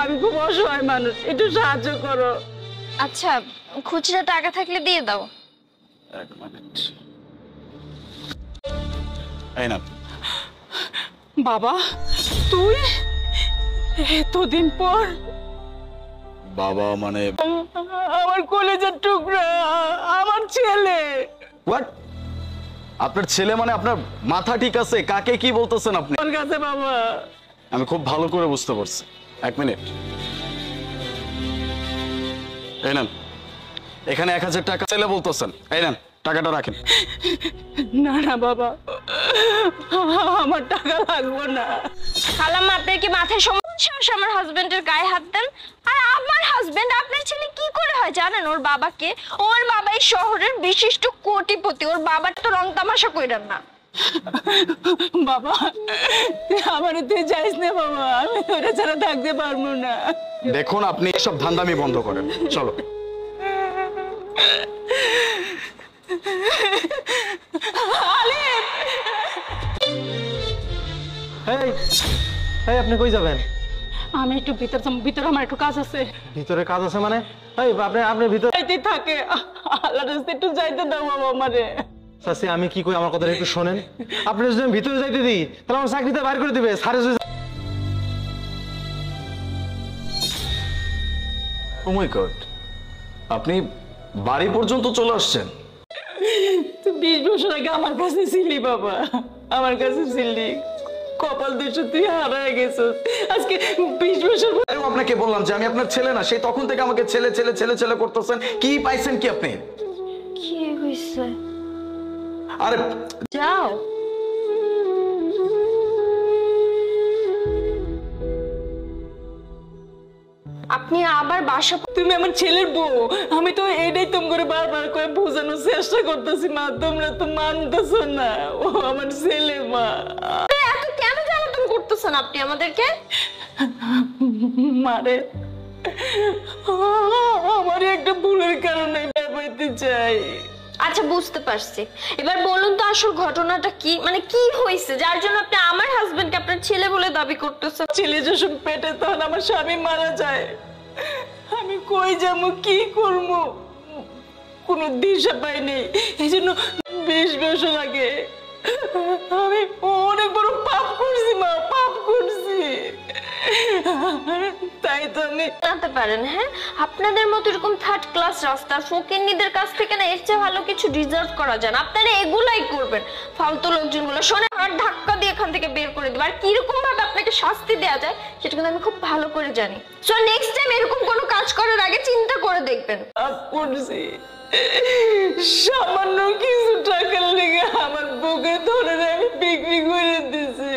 আমি খুব অসহায় মানুষ, একটু সাহায্য করো। আচ্ছা, খুচরা টাকা থাকলে দিয়ে দাও। এক মিনিট। এই না। বাবা, তুই এতদিন পর? বাবা মানে? আমার কলেজের টুকরা, আমার ছেলে। হোয়াট? আপনার ছেলে মানে? আপনার মাথা ঠিক আছে? কাকে কি বলতেছেন আপনি? আমার কাছে বাবা। আমি খুব ভালো করে বুঝতে পারছি। এক মিনিট। এই নেন, এখানে 1000 টাকা ছেলে বলতেছেন। এই নেন, টাকাটা রাখেন। না না বাবা, আমার টাকা লাগবে না। খালাম্মা, আপনার কি মাথায় সমস্যা? আমার হাজবেন্ডের গায়ে হাত দেন। আর আমার হাজবেন্ড আপনার ছেলে কি করে হয় জানেন? ওর বাবাকে, ওর বাবা এই শহরের বিশিষ্ট কোটিপতি। ওর বাবার তো রং তামাশা কইরান না। বাবা, আমার তুই যাইস না বাবা, আমি ওরা ছাড়া থাকতে পারবো না। দেখুন, আপনি এসব ধান্দামি বন্ধ করেন। চলো। এই আপনি কই যাবেন? আমি একটু ভিতরে আমার একটু কাজ আছে। ভিতরে কাজ আছে মানে? এই আপনি ভিতরে যাইতে থাকে, আল্লাহ রাস্তায় একটু যাইতে দাও বাবা আমারে। চাচি, আমি কি কই আমার কথা একটু শোনেন। আপনি যদি আমি ভিতরে যাইতে দিই তাহলে আমার চাকরিতে বাইর করে দিবে স্যার। ও মাই গড, আপনি বাড়ি পর্যন্ত চলে আসছেন? তুই 20 বছর আগে আমার কাছে ছিলি বাবা, আমার কাছে ছিলি। কপাল দোষে তুই হারায় গেছিস। আজকে 20 বছর পর আপনাকে বললাম যে আমি আপনার ছেলে না, সেই তখন থেকে আমাকে ছেলে ছেলে ছেলে ছেলে করতেছেন। কি পাইছেন কি আপনি? কি হইছে? আরে যাও। আপনি আবার বাসা? তুমি আমার ছেলের বউ, আমি তো এটাই তুমি করে বারবার করে বোঝানোর চেষ্টা করতেছি মা, তোমরা তো মানতেছ না। ও আমার ছেলে মা। এত কেন জ্বালাতন করতেছেন আপনি আমাদেরকে? মারে, আমার একটা ভুলের কারণে পাইতে চাই। আচ্ছা, বুঝতে পারছি। এবার বলুন তো আসল ঘটনাটা কি, মানে কি হয়েছে যার জন্য আপনি আমার হাজবেন্ডকে আপনার ছেলে বলে দাবি করতেছেন? ছেলে যখন পেটে, তখন আমার স্বামী মারা যায়। আমি কই যাবো, কি করবো, কোনো দিশা পাইনি। এই জন্য 20 বছর আগে আমি অনেক বড় পাপ করছি মা, পাপ করছি। তাই তো আমি জানতে পারেন। হ্যাঁ, আপনাদের মতো এরকম থার্ড ক্লাস রাস্তা ফকিন্নিদের কাছ থেকে না এর চেয়ে ভালো কিছু ডিজার্ভ করা যায় না। আপনারা এগুলাই করবেন, ফালতু লোকজনগুলো। শোনে, আর ধাক্কা দিয়ে এখান থেকে বের করে দেবে। আর কিরকম ভাবে আপনাকে শাস্তি দেওয়া যায় সেটা কিন্তু আমি খুব ভালো করে জানি। সো নেক্সট টাইম এরকম কোনো কাজ করার আগে চিন্তা করে দেখবেন। পাপ করছি। সামান্য কিছু টাকার লেগে আমার বুকে ধরে আমি বিক্রি করে দিছি।